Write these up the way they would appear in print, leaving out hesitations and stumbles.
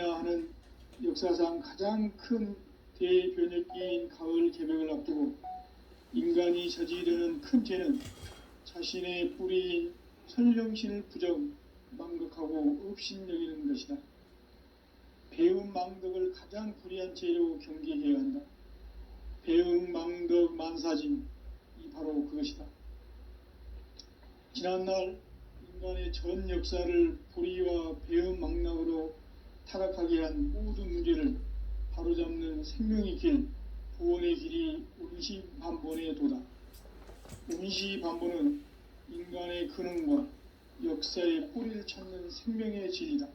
하는 역사상 가장 큰 대변혁기인 가을 개벽을 앞두고 인간이 저지르는 큰 죄는 자신의 뿌리인 선령신을 망각하고 업신여기는 것이다. 배움 망덕을 가장 불의한 죄로 경계해야 한다. 배움 망덕 만사진, 이 바로 그것이다. 지난날 인간의 전 역사를 불의와 배움 망락으로 타락하게 한 모든 문제를 바로잡는 생명의 길, 구원의 길이 운시반본의 도다. 운시반본은 인간의 근원과 역사의 뿌리를 찾는 생명의 진리다.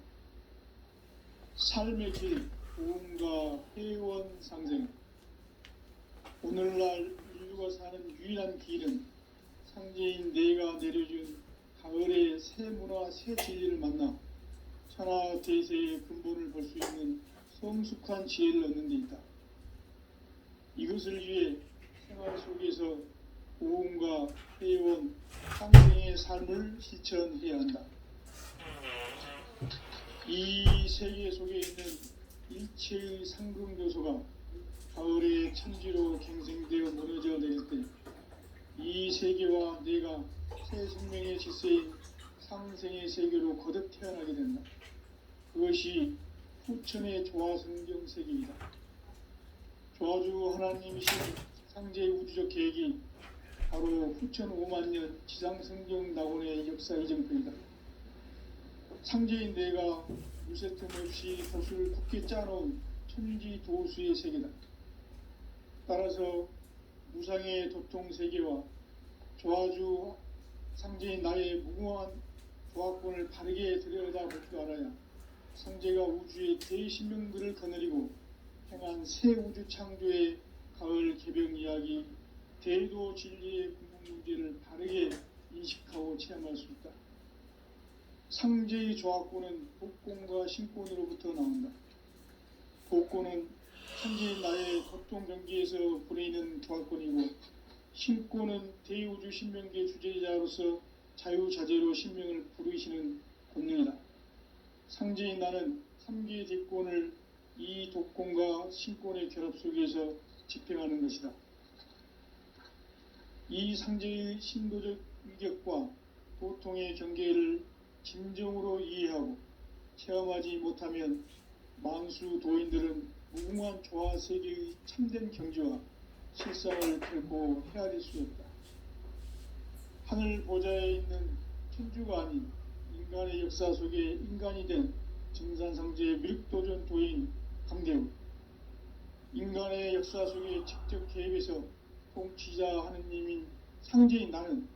삶의 길, 구원과 회원 상생. 오늘날 인류가 사는 유일한 길은 상제인 내가 내려준 가을의 새 문화, 새 진리를 만나 천하 대세의 근본을 볼 수 있는 성숙한 지혜를 얻는 데 있다. 이것을 위해 생활 속에서 고음과 회원, 상생의 삶을 실천해야 한다. 이 세계 속에 있는 일체의 상승교소가 가을의 천지로 갱생되어 무너져 내릴 때 이 세계와 내가 새 생명의 질서인 상생의 세계로 거듭 태어나게 된다. 그것이 후천의 조화성경 세계이다. 조화주 하나님이신 상제의 우주적 계획이 바로 후천 5만년 지상성경 낙원의 역사 이정표이다. 상제인 내가 무쇠틈 없이 돛을 굳게 짜놓은 천지 도수의 세계다. 따라서 무상의 도통 세계와 조화주 상제인 나의 무궁한 조화권을 바르게 들여다볼 줄 알아야 상제가 우주의 대신명들을 거느리고 행한 새 우주 창조의 가을 개벽 이야기, 대도 진리의 궁극 문제를 바르게 인식하고 체험할 수 있다. 상제의 조화권은 복권과 신권으로부터 나온다. 복권은 상제인 나의 고통 경기에서 보내는 조화권이고, 신권은 대우주 신명계 주제자로서 자유자재로 신명을 부르시는 권능이다. 상제인 나는 3개의 대권을 이 독권과 신권의 결합 속에서 집행하는 것이다. 이 상제의 신도적 위격과 도통의 경계를 진정으로 이해하고 체험하지 못하면 만수 도인들은 무궁한 조화 세계의 참된 경지와 실상을 결코 헤아릴 수 없다. 하늘 보좌에 있는 천주가 아닌 인간의 역사 속에 인간이 된 증산상제의 미륵도전 도인 강대우, 인간의 역사 속에 직접 개입해서 통치자 하느님인 상제인 나는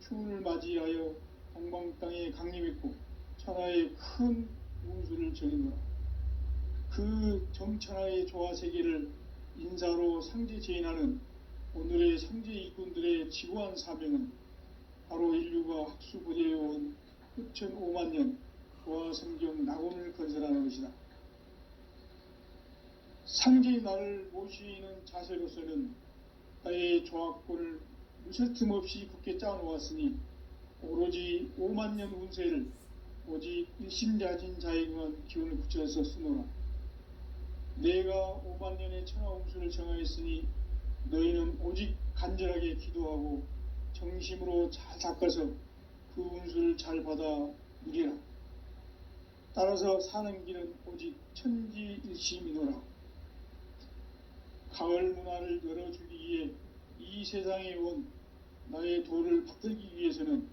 추운을 맞이하여 동방 땅에 강림했고 천하의 큰 운수를 전했노라. 그 정천하의 조화 세계를 인사로 상제 제인하는 오늘의 상제 일꾼들의 지고한 사명은 바로 인류가 학수부대해온 후천 5만년 조화성경 낙원을 건설하는 것이다. 상제의 나를 모시는 자세로서는 나의 조화권을 무쇠 틈 없이 굳게 짜놓았으니 오로지 5만년 운세를 오직 일심자진 자에게만 기운을 붙여서 쓰노라. 내가 5만년의 천하 운수를 정하였으니 너희는 오직 간절하게 기도하고 정심으로 잘 닦아서 그 운수를 잘 받아 누리라. 따라서 사는 길은 오직 천지일심이노라. 가을 문화를 열어주기 위해 이 세상에 온 나의 도를 받들기 위해서는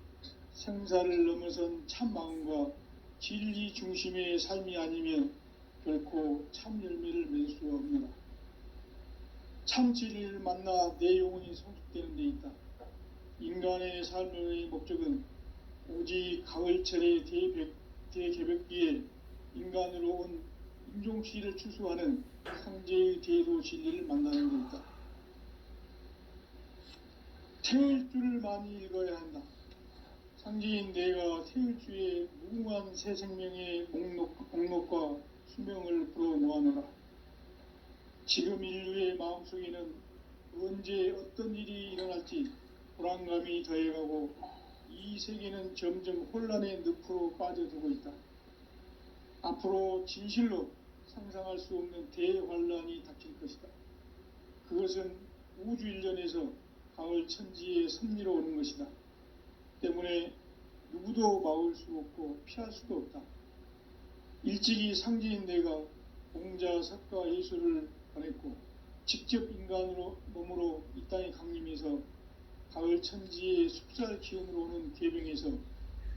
생사를 넘어선 참 마음과 진리 중심의 삶이 아니면 결코 참 열매를 맺을 수 없노라. 참 진리를 만나 내 영혼이 성숙되는 데 있다. 인간의 삶의 목적은 오직 가을철의 대개벽기에 인간으로 온 인종시를 추수하는 상제의 대도 진리를 만나는 데 있다. 태일주를 많이 읽어야 한다. 상제인 내가 태일주의 무궁한 새 생명의 목록과 수명을 불어놓아노라. 지금 인류의 마음속에는 언제 어떤 일이 일어날지 불안감이 더해가고 이 세계는 점점 혼란의 늪으로 빠져들고 있다. 앞으로 진실로 상상할 수 없는 대환란이 닥칠 것이다. 그것은 우주 일련에서 가을 천지의 섭리로 오는 것이다. 때문에 누구도 막을 수 없고 피할 수도 없다. 일찍이 상제인 내가 공자, 석가, 예수를 보냈고 직접 인간으로 몸으로 이 땅에 강림해서 가을 천지의 숲살 기운으로 오는 계병에서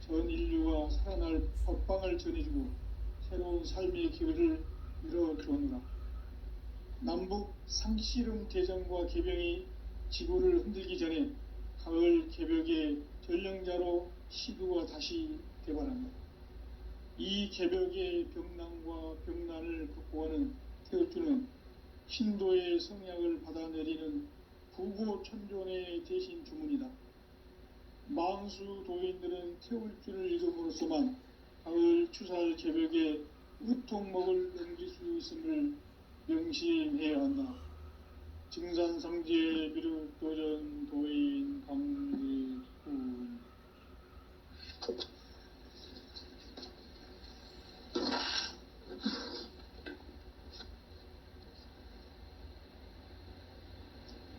전 인류가 살아날 법방을 전해주고 새로운 삶의 기회를 열어주었노라. 남북 상씨름 대전과 계병이 지구를 흔들기 전에 가을 개벽의 전령자로 시두가 다시 개발한다. 이 개벽의 병난과 병난을 극복하는 태울주는 신도의 성약을 받아내리는 부고천존의 대신 주문이다. 망수 도인들은 태울주를 읽음으로써만 가을 추살 개벽의 우통목을 넘길 수 있음을 명심해야 한다. 증산상제 비륵도전 도인 강대군.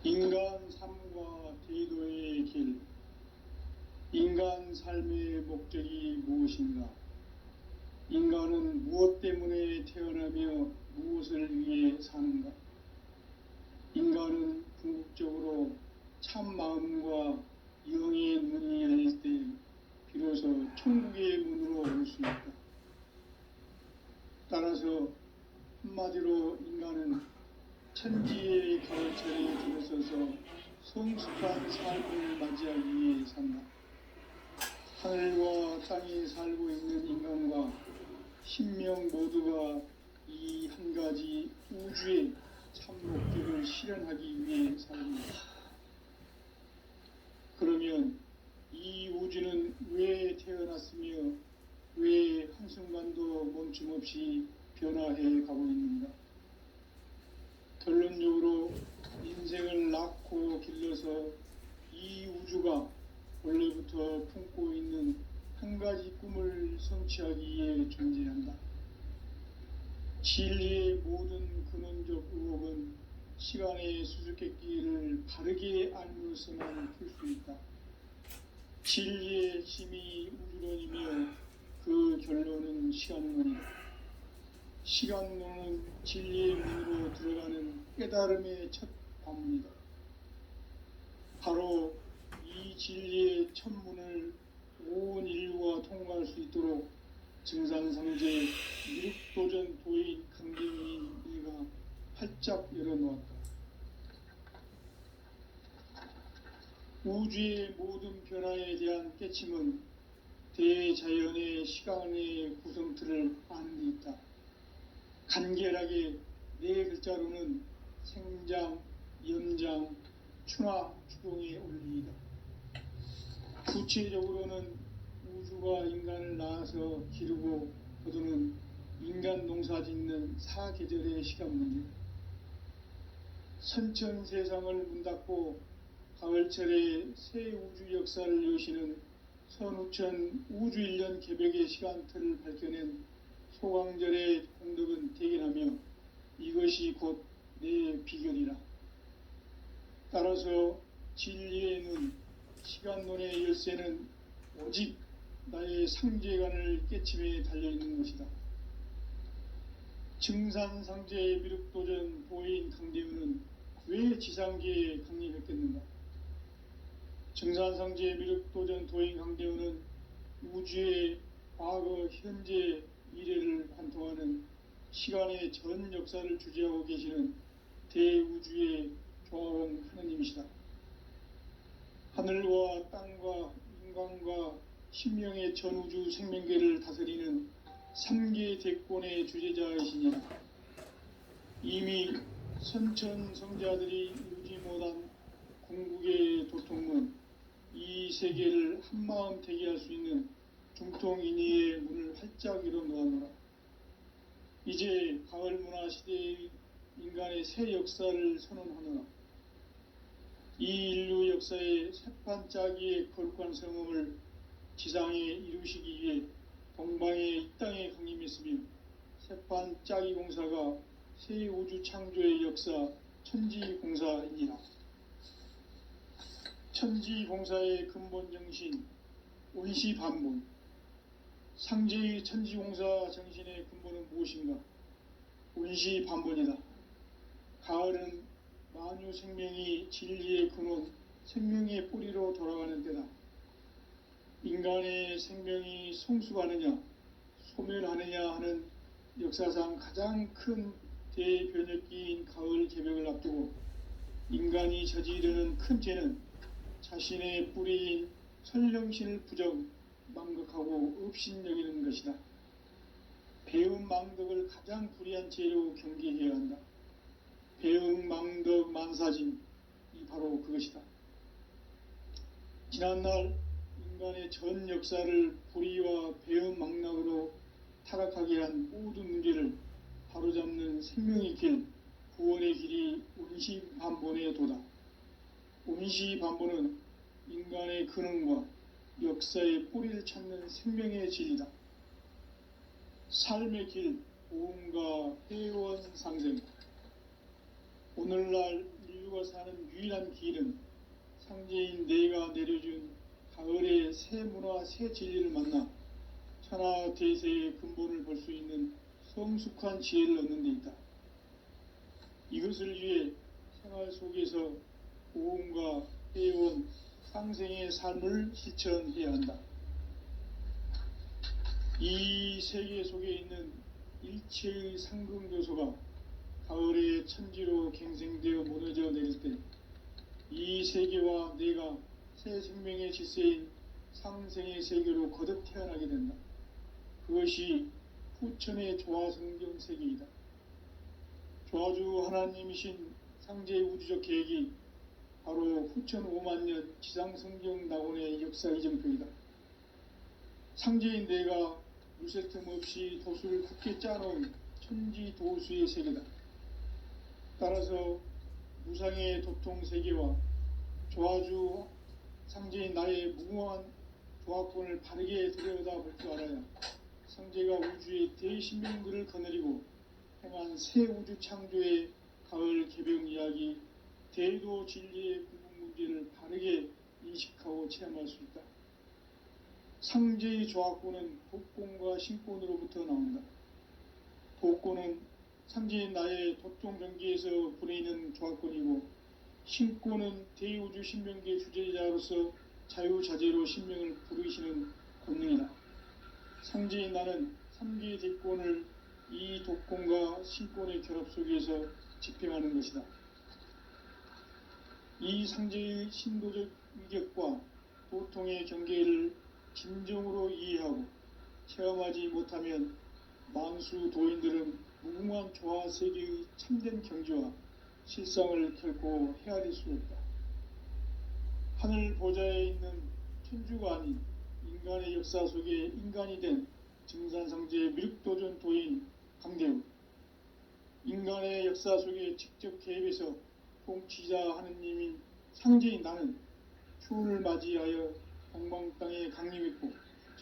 인간 삶과 대도의 길. 인간 삶의 목적이 무엇인가? 인간은 무엇 때문에 태어나며 무엇을 위해 사는가? 인간은 궁극적으로 참 마음과 영의 문이 열릴 때 비로소 천국의 문으로 올 수 있다. 따라서 한마디로 인간은 천지의 가을철에 들어서서 성숙한 삶을 맞이하기 위해 산다. 하늘과 땅에 살고 있는 인간과 신명 모두가 이 한 가지 우주의 참 목적을 실현하기 위해 살입니다. 그러면 이 우주는 왜 태어났으며 왜 한순간도 멈춤없이 변화해 가고 있는가? 결론적으로 인생을 낳고 길러서 이 우주가 원래부터 품고 있는 한 가지 꿈을 성취하기 위해 존재한다. 진리의 모든 근원적 의혹은 시간의 수수께끼를 바르게 알므로서만 풀 수 있다. 진리의 핵심이 우주론이며 그 결론은 시간론이다. 시간론은 진리의 문으로 들어가는 깨달음의 첫 관문이다. 바로 이 진리의 첫 문을 온 인류가 통과할 수 있도록 증산상제 미륵도전 도인 강대인이 이가 활짝 열어놓았다. 우주의 모든 변화에 대한 깨침은 대자연의 시간의 구성틀을 아는 데 있다. 간결하게 네 글자로는 생장, 연장, 추나, 추동의 원리이다. 구체적으로는 우주가 인간을 낳아서 기르고 거두는 인간 농사 짓는 사계절의 시간 문제. 선천 세상을 문 닫고 가을철에 새 우주 역사를 여시는 선우천 우주일년 개벽의 시간틀을 밝혀낸 소강절의 공덕은 대견하며 이것이 곧 내 비결이라. 따라서 진리의 눈, 시간론의 열쇠는 오직 나의 상제관을 깨침에 달려있는 것이다. 증산상제 미륵도전 도인 강대우는 왜 지상계에 강림했겠는가? 증산상제 미륵도전 도인 강대우는 우주의 과거, 현재, 미래를 관통하는 시간의 전 역사를 주재하고 계시는 대우주의 조화원 하느님이시다. 하늘과 땅과 인간과 신명의 전우주 생명계를 다스리는 3계 대권의 주재자이시니라. 이미 선천 성자들이 이루지 못한 궁극의 도통문, 이 세계를 한마음 대기할 수 있는 중통인의의 문을 활짝 열어 놓아노라. 이제 가을 문화 시대의 인간의 새 역사를 선언하노라. 이 인류 역사의 새판짜기의 거룩한 성음을 지상에 이루시기 위해 동방의 이 땅에 강림했으며 세판 짜기 공사가 새 우주 창조의 역사 천지공사이니라. 천지공사의 근본 정신 원시반본. 상제의 천지공사 정신의 근본은 무엇인가? 원시반본이다. 가을은 만유 생명이 진리의 근원, 생명의 뿌리로 돌아가는 때다. 인간의 생명이 성숙하느냐, 소멸하느냐 하는 역사상 가장 큰 대변혁기인 가을 개벽을 앞두고 인간이 저지르는 큰 죄는 자신의 뿌리인 설령신을 부정, 망극하고 업신여기는 것이다. 배음 망덕을 가장 불의한 죄로 경계해야 한다. 배음 망덕 만사진이 바로 그것이다. 지난날 인간의 전 역사를 불의와 배음 망락으로 타락하게 한 모든 문제를 바로잡는 생명의 길, 구원의 길이 원시반본의 도다. 원시반본은 인간의 근원과 역사의 뿌리를 찾는 생명의 진리다. 삶의 길, 보험과 회원 상생. 오늘날 인류가 사는 유일한 길은 상제인 내가 내려준 가을의 새 문화, 새 진리를 만나 천하 대세의 근본을 볼 수 있는 성숙한 지혜를 얻는 데 있다. 이것을 위해 생활 속에서 보험과 회원, 상생의 삶을 실천해야 한다. 이 세계 속에 있는 일체의 상금 요소가 가을의 천지로 갱생되어 무너져 내릴 때 이 세계와 내가 새 생명의 질서인 상생의 세계로 거듭 태어나게 된다. 그것이 후천의 조화성경 세계이다. 조화주 하나님이신 상제의 우주적 계획이 바로 후천 5만년 지상성경 낙원의 역사 이정표이다. 상제인 내가 물새 틈 없이 도수를 굳게 짜놓은 천지 도수의 세계다. 따라서 무상의 도통 세계와 조화주 상제인 나의 무궁한 조화권을 바르게 들여다볼 줄 알아야 상제가 우주의 대신명들을 거느리고 행한 새 우주 창조의 가을 개벽 이야기, 대도 진리의 궁극 문제를 바르게 인식하고 체험할 수 있다. 상제의 조화권은 독권과 신권으로부터 나온다. 독권은 상제인 나의 도통 경계에서 부려있는 조화권이고, 신권은 대우주 신명계 주제자로서 자유자재로 신명을 부르시는 권능이다. 상제인 나는 3개의 대권을 이 독권과 신권의 결합 속에서 집행하는 것이다. 이 상제의 신도적 위격과 도통의 경계를 진정으로 이해하고 체험하지 못하면 만수 도인들은 무궁한 조화 세계의 참된 경지와 실상을 결코 헤아릴 수 없다. 하늘 보좌에 있는 천주가 아닌 인간의 역사 속에 인간이 된 증산상제의 미륵도전 도인 강대우, 인간의 역사 속에 직접 개입해서 통치자 하느님인 상제인 나는 추운을 맞이하여 동방 땅에 강림했고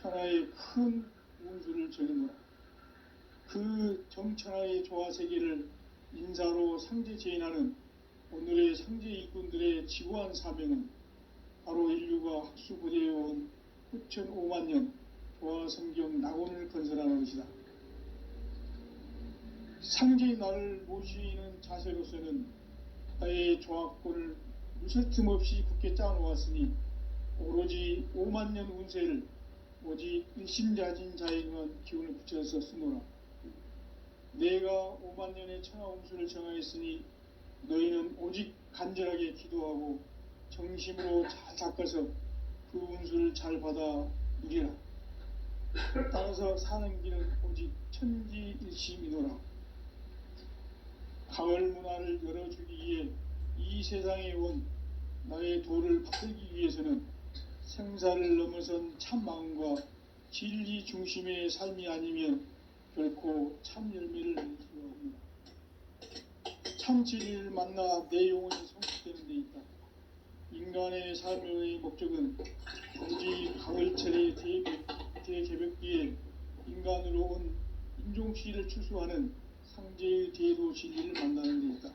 천하의 큰 운수를 적이노라. 그 정천하의 조화 세계를 인사로 상제 제인하는 오늘의 상제 일꾼들의 지구한 사명은 바로 인류가 학수고대해온 후천 5만년 조화 성경 낙원을 건설하는 것이다. 상제의 나를 모시는 자세로서는 나의 조화권을 무설틈 없이 굳게 짜놓았으니 오로지 5만년 운세를 오직 일심자진 자에게만 기운을 붙여서 쓰노라. 내가 5만년의 천하 운수를 정하였으니 너희는 오직 간절하게 기도하고 정심으로 잘 닦아서 그 운수를 잘 받아 누리라. 따라서 사는 길은 오직 천지일심이노라. 가을 문화를 열어주기 위해 이 세상에 온 나의 도를 받들기 위해서는 생사를 넘어선 참 마음과 진리 중심의 삶이 아니면 결코 참 열매를 낼 수가 없다. 참 진리를 만나 내 영혼이 성숙되는 데 있다. 인간의 삶의 목적은 오직 가을철의 대개벽기에 인간으로 온 인종주의를 추수하는 상제의 대도 진리를 만나는 데 있다.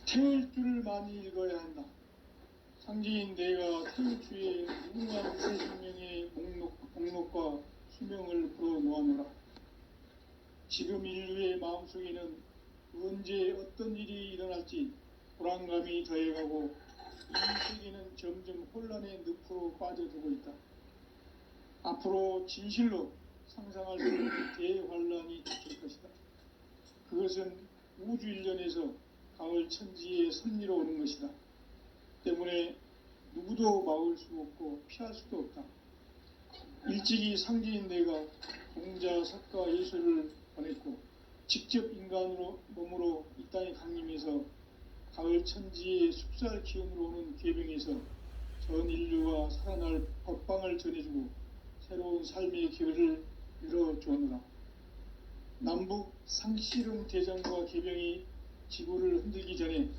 태일주를 많이 읽어야 한다. 상제인 내가 태일주의 무궁한 새 생명의 목록과 수명을 풀어놓아노라. 지금 인류의 마음속에는 언제 어떤 일이 일어날지 불안감이 더해가고 이 세계는 점점 혼란의 늪으로 빠져들고 있다. 앞으로 진실로 상상할 수 없는 대환란이 닥칠 것이다. 그것은 우주 일련에서 가을 천지의 섭리로 오는 것이다. 때문에 누구도 막을 수 없고 피할 수도 없다. 일찍이 상제인 내가 공자, 석가, 예술을 보냈고 직접 인간으로 몸으로 이 땅에 강림해서 가을 천지의 숲살 기운으로 오는 궤병에서 전 인류가 살아날 법방을 전해주고 새로운 삶의 기회를 열어주었노라. 남북 상씨름 대전과 궤병이 지구를 흔들기 전에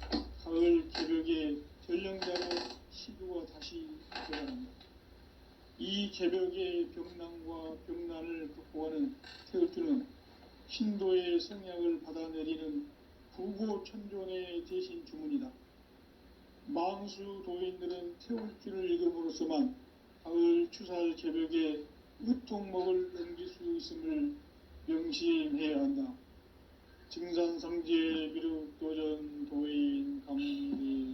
가을 개벽의 전령자로 시도가 다시 되어간다. 이 개벽의 병난과 병난을 극복하는 태울주는 신도의 성약을 받아내리는 부고천존의 대신 주문이다. 망수 도인들은 태울주를 읽음으로써만 가을 추살 개벽의 으통목을 넘길 수 있음을 명심해야 한다. 증산상제 미륵도전 도인 강리후.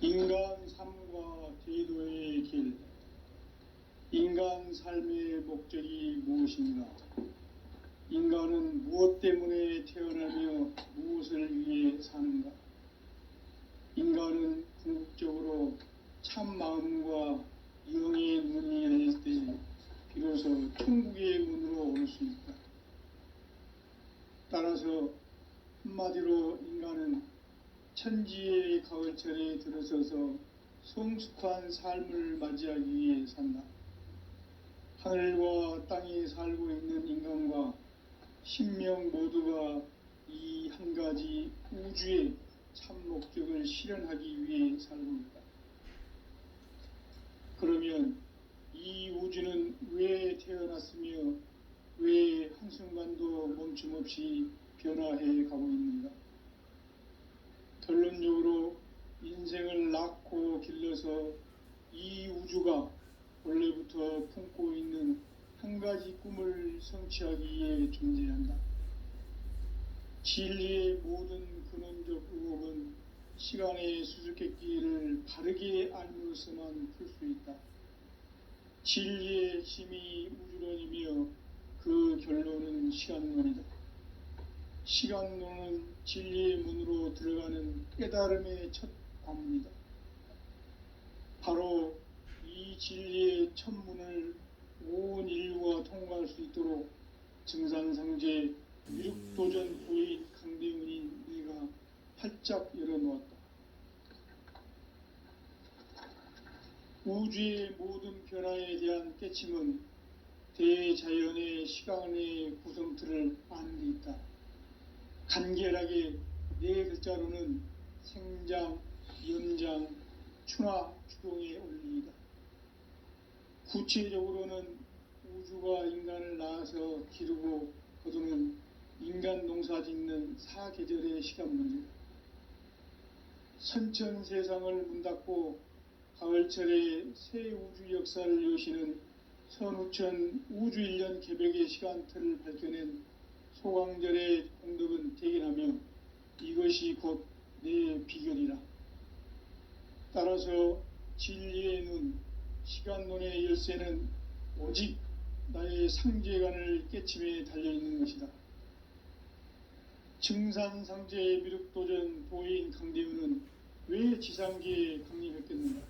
인간 삶과 제도의 길. 인간 삶의 목적이 무엇인가? 인간은 무엇 때문에 태어나며 무엇을 위해 사는가? 인간은 궁극적으로 참 마음과 영의 문이 열릴 때 비로소 천국의 문으로 올 수 있다. 따라서 한마디로 인간은 천지의 가을철에 들어서서 성숙한 삶을 맞이하기 위해 산다. 하늘과 땅에 살고 있는 인간과 신명 모두가 이 한 가지 우주의 참 목적을 실현하기 위해 살고 있다. 그러면 이 우주는 왜 태어났으며 왜 한순간도 멈춤없이 변화해 가고 있는가? 결론적으로 인생을 낳고 길러서 이 우주가 원래부터 품고 있는 한 가지 꿈을 성취하기 위해 존재한다. 진리의 모든 근원적 의혹은 시간의 수수께끼를 바르게 알므로서만 풀 수 있다. 진리의 힘이 우주론이며 그 결론은 시간론이다. 시간론은 진리의 문으로 들어가는 깨달음의 첫 관문이다. 바로 이 진리의 첫 문을 온 인류가 통과할 수 있도록 증산상제 미륵도전 도인 강대문인 내가 활짝 열어놓았다. 우주의 모든 변화에 대한 깨침은 대자연의 시간의 구성틀을 아는 데 있다. 간결하게 네 글자로는 생장, 연장, 추나 추동의 원리이다. 구체적으로는 우주가 인간을 낳아서 기르고 거두는 인간 농사 짓는 사계절의 시간 문제다. 선천 세상을 문 닫고 가을철에 새 우주 역사를 여시는 선우천 우주일년 개벽의 시간틀을 밝혀낸 소강절의 공덕은 대견하며 이것이 곧 내 비결이라. 따라서 진리의 눈, 시간론의 열쇠는 오직 나의 상제관을 깨침에 달려있는 것이다. 증산상제 미륵도전 도인 강대우는 왜 지상계에 강림했겠는가?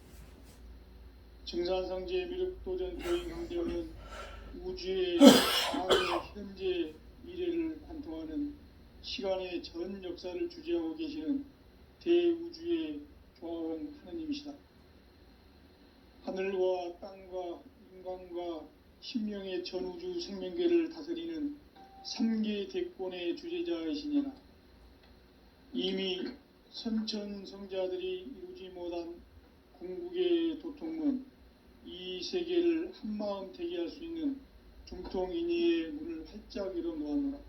증산상제 미륵도전 도인 강대우는 우주의 과거, 현재, 미래를 관통하는 시간의 전 역사를 주재하고 계시는 대우주의 조화원 하느님이시다. 하늘과 땅과 인간과 신명의 전우주 생명계를 다스리는 삼계 대권의 주제자이시니라. 이미 선천성자들이 이루지 못한 궁극의 도통문 이 세계를 한마음 되게 할 수 있는 중통인의의 문을 활짝 열어 놓았노라.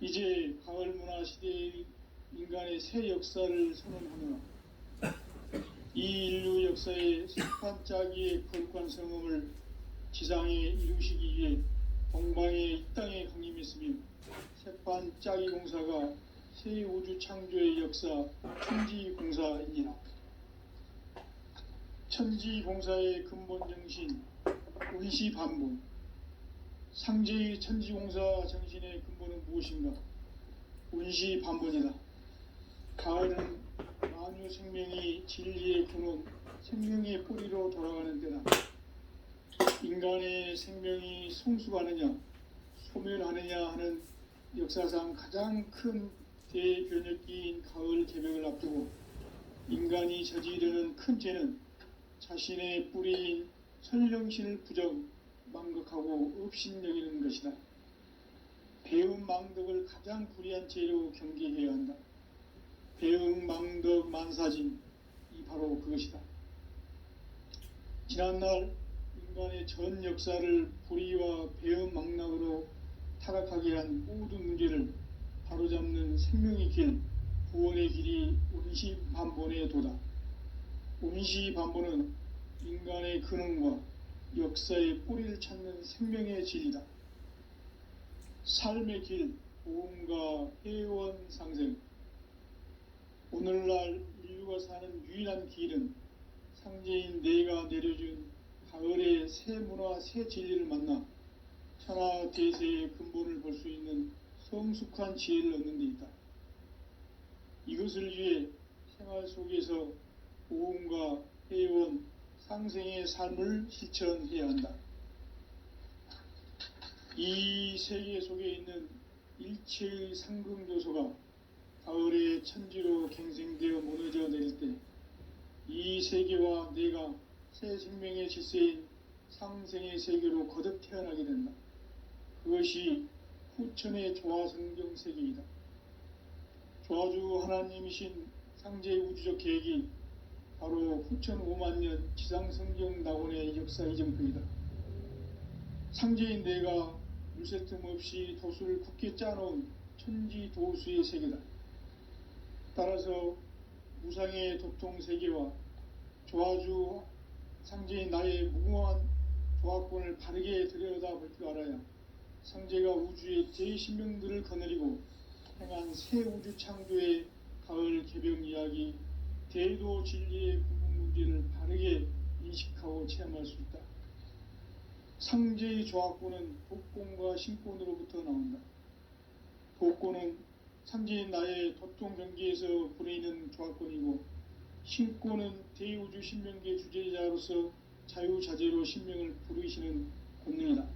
이제 가을 문화 시대의 인간의 새 역사를 선언하노라. 이 인류 역사의 석판짜기의 거룩한 성음을 지상에 이루시기 위해 동방의 이 땅에 강림했으며 색판짜기 공사가 새 우주 창조의 역사 천지공사이니라. 천지공사의 근본 정신 운시반본. 상제의 천지공사 정신의 근본은 무엇인가? 운시반본이다. 가을은 만유 생명이 진리의 근원, 생명의 뿌리로 돌아가는 때다. 인간의 생명이 성숙하느냐, 소멸하느냐 하는 역사상 가장 큰 대변혁기인 가을 개벽을 앞두고 인간이 저지르는 큰 죄는 자신의 뿌리인 선령신을 부정, 망극하고 업신여기는 것이다. 배음 망덕을 가장 불의한 죄로 경계해야 한다. 배음 망덕 만사진, 이 바로 그것이다. 지난날 인간의 전 역사를 불의와 배음 망락으로 타락하게 한 모든 문제를 바로잡는 생명의 길, 구원의 길이 운시반본의 도다. 운시반본은 인간의 근원과 역사의 뿌리를 찾는 생명의 진리다. 삶의 길, 보험과 회원 상생. 오늘날 인류가 사는 유일한 길은 상제인 내가 내려준 가을의 새 문화, 새 진리를 만나 천하 대세의 근본을 볼 수 있는 성숙한 지혜를 얻는 데 있다. 이것을 위해 생활 속에서 보험과 회원, 상생의 삶을 실천해야 한다. 이 세계 속에 있는 일체의 상금요소가 가을의 천지로 갱생되어 무너져 내릴 때 이 세계와 내가 새 생명의 질서인 상생의 세계로 거듭 태어나게 된다. 그것이 후천의 조화성경 세계이다. 조화주 하나님이신 상제의 우주적 계획이 바로 후천 5만년 지상성경 낙원의 역사 이정표이다. 상제인 내가 물새 틈 없이 도수를 굳게 짜놓은 천지 도수의 세계다. 따라서 무상의 도통 세계와 조화주 상제인 나의 무궁한 조화권을 바르게 들여다볼 줄 알아야 상제가 우주의 대신명들을 거느리고 행한 새 우주 창조의 가을 개벽 이야기, 대도 진리의 궁극 문제를 바르게 인식하고 체험할 수 있다. 상제의 조화권은 복권과 신권으로부터 나온다. 복권은 상제인 나의 도통 경계에서 부리는 조화권이고, 신권은 대우주 신명계 주제자로서 자유자재로 신명을 부르시는 권능이다.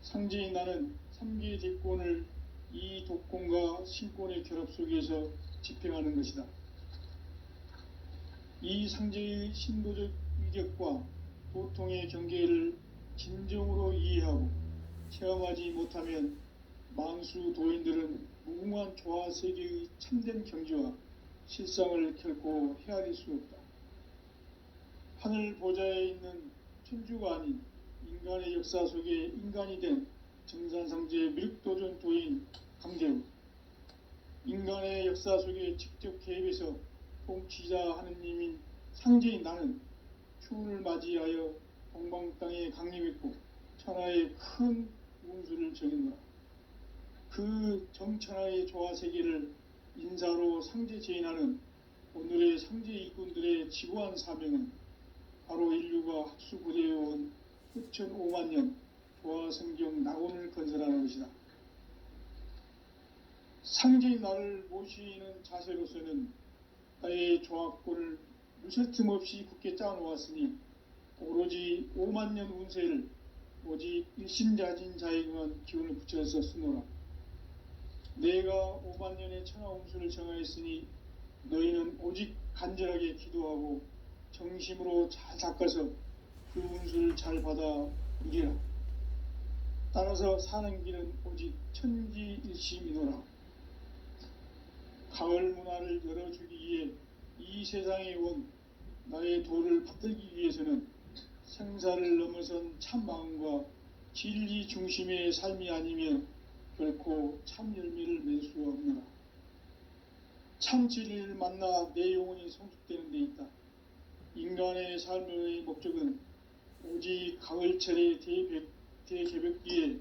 상제인 나는 3개 대권을 이 독권과 신권의 결합 속에서 집행하는 것이다. 이 상제의 신도적 위격과 도통의 경계를 진정으로 이해하고 체험하지 못하면 만수 도인들은 무궁한 조화 세계의 참된 경지와 실상을 결코 헤아릴 수 없다. 하늘 보좌에 있는 천주가 아닌 인간의 역사 속에 인간이 된 정산상제의 밀도전 도인 강대우, 인간의 역사 속에 직접 개입해서 통치자 하느님인 상제인 나는 추운을 맞이하여 동방 땅에 강림했고 천하의 큰 운수를 정했노라. 그 정천하의 조화세계를 인사로 상제 제인하는 오늘의 상제 일꾼들의 지고한 사명은 바로 인류가 학수고대해온 후천 5만년 조화성경 낙원을 건설하는 것이다. 상제인 나를 모시는 자세로서는 나의 조화권을 무쇠 틈 없이 굳게 짜놓았으니 오로지 5만년 운세를 오직 일심자진 자에 응한 기운을 붙여서 쓰노라. 내가 5만년의 천하 운수를 정하였으니 너희는 오직 간절하게 기도하고 정심으로 잘 닦아서 그 운수를 잘 받아 누리라. 따라서 사는 길은 오직 천지일심이노라. 가을 문화를 열어주기 위해 이 세상에 온 나의 도를 받들기 위해서는 생사를 넘어선 참 마음과 진리 중심의 삶이 아니면 결코 참 열매를 맺을 수가 없노라. 참 진리를 만나 내 영혼이 성숙되는 데 있다. 인간의 삶의 목적은 오직 가을철의 대개벽기에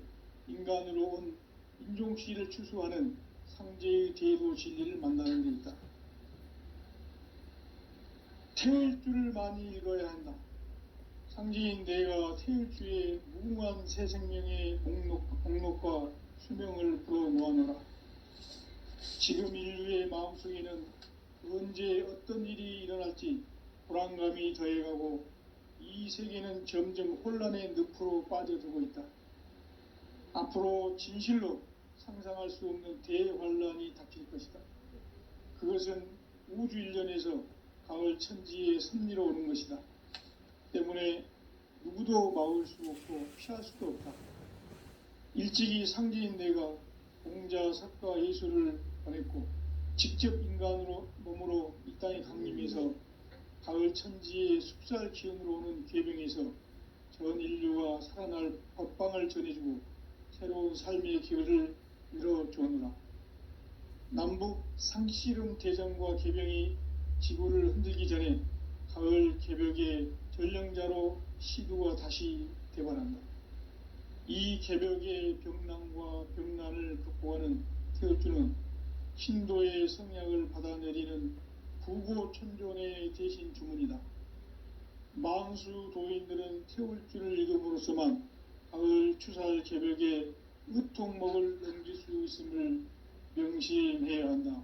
인간으로 온 인종시를 추수하는 상제의 대도 진리를 만나는 데 있다. 태일주를 많이 읽어야 한다. 상제인 내가 태일주의 무궁한 새 생명의 목록과 수명을 불어놓아노라. 지금 인류의 마음속에는 언제 어떤 일이 일어날지 불안감이 더해가고 이 세계는 점점 혼란의 늪으로 빠져들고 있다. 앞으로 진실로 상상할 수 없는 대환란이 닥칠 것이다. 그것은 우주 일련에서 가을 천지의 섭리로 오는 것이다. 때문에 누구도 막을 수 없고 피할 수도 없다. 일찍이 상제인 내가 공자, 석가, 예수를 보냈고 직접 인간으로 몸으로 이 땅에 강림해서 가을 천지의 숲살 기운으로 오는 계명에서 전 인류가 살아날 법방을 전해주고 새로운 삶의 기회를 열어주오노라. 남북 상씨름 대전과 계병이 지구를 흔들기 전에 가을 개벽의 전령자로 시두가 다시 대반한다. 이 개벽의 병난과 병난을 극복하는 태울주는 신도의 성약을 받아내리는 부고천존의 대신 주문이다. 만수 도인들은 태울주를 읽음으로써만 가을 추살 개벽의 으통목을 넘길 수 있음을 명심해야 한다.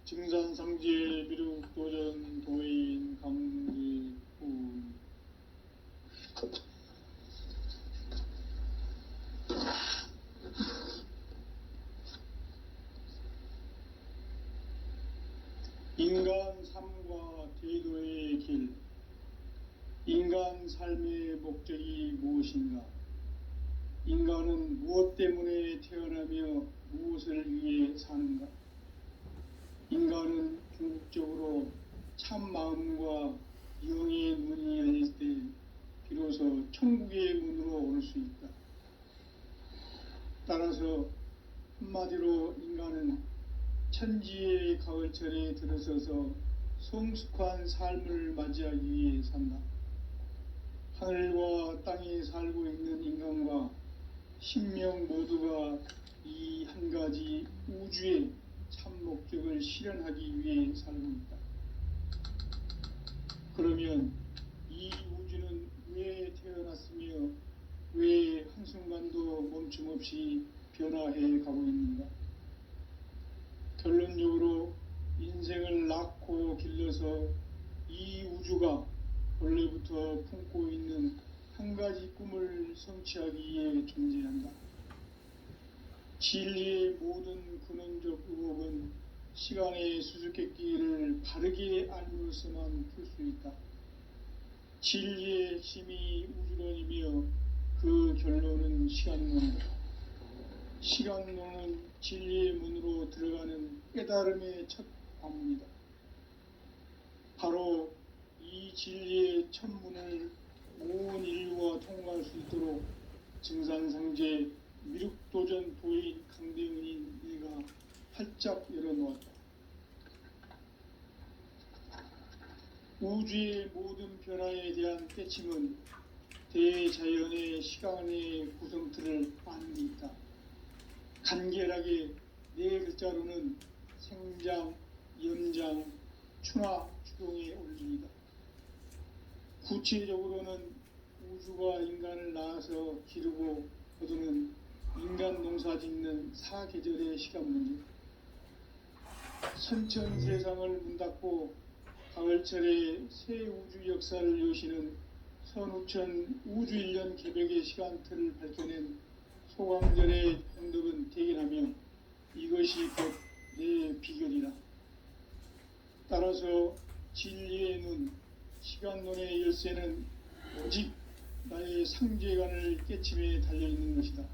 증산상제 미륵도전 도인 강지훈. 인간 삶과 대도의 길. 인간 삶의 목적이 무엇인가? 인간은 무엇 때문에 태어나며 무엇을 위해 사는가? 인간은 궁극적으로 참 마음과 영의 문이 열릴 때 비로소 천국의 문으로 올 수 있다. 따라서 한마디로 인간은 천지의 가을철에 들어서서 성숙한 삶을 맞이하기 위해 산다. 하늘과 땅에 살고 있는 인간과 신명 모두가 이 한 가지 우주의 참 목적을 실현하기 위해 살고 있다. 그러면 이 우주는 왜 태어났으며 왜 한순간도 멈춤없이 변화해 가고 있는가? 결론적으로 인생을 낳고 길러서 이 우주가 원래부터 품고 있는 한 가지 꿈을 성취하기 위해 존재한다. 진리의 모든 근원적 의혹은 시간의 수수께끼를 바르게 알므로서만 풀 수 있다. 진리의 핵심이 우주론이며 그 결론은 시간론이다. 시간론은 진리의 문으로 들어가는 깨달음의 첫 관문이다. 바로 이 진리의 첫 문을 온 인류가 통과할 수 있도록 증산상제 미륵도전 도인 강대은인 이가 활짝 열어놓았다. 우주의 모든 변화에 대한 깨침은 대자연의 시간의 구성틀을 아는 데 있다. 간결하게 네 글자로는 생장, 염장, 추나, 추동의 원리이다. 구체적으로는 우주가 인간을 낳아서 기르고 거두는 인간 농사 짓는 사계절의 시간 문제. 선천 세상을 문 닫고 가을철에 새 우주 역사를 여시는 선우천 우주일년 개벽의 시간틀을 밝혀낸 소강절의 공덕은 대견하며 이것이 곧 내 비결이라. 따라서 진리의 눈, 시간론의 열쇠는 오직 나의 상제관을 깨침에 달려있는 것이다.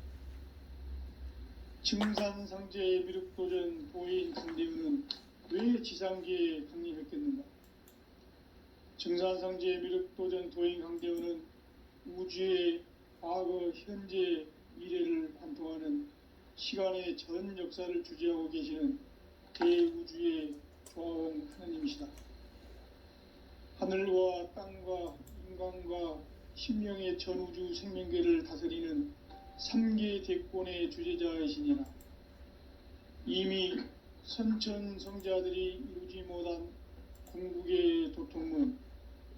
증산상제의 미륵도전 도인 강대우는 왜 지상계에 강림했겠는가? 증산상제의 미륵도전 도인 강대우는 우주의 과거, 현재, 미래를 관통하는 시간의 전 역사를 주재하고 계시는 대우주의 조화원 하나님이시다. 하늘과 땅과 인간과 심령의 전우주 생명계를 다스리는 3계 대권의 주재자이시니라. 이미 선천성자들이 이루지 못한 궁극의 도통문,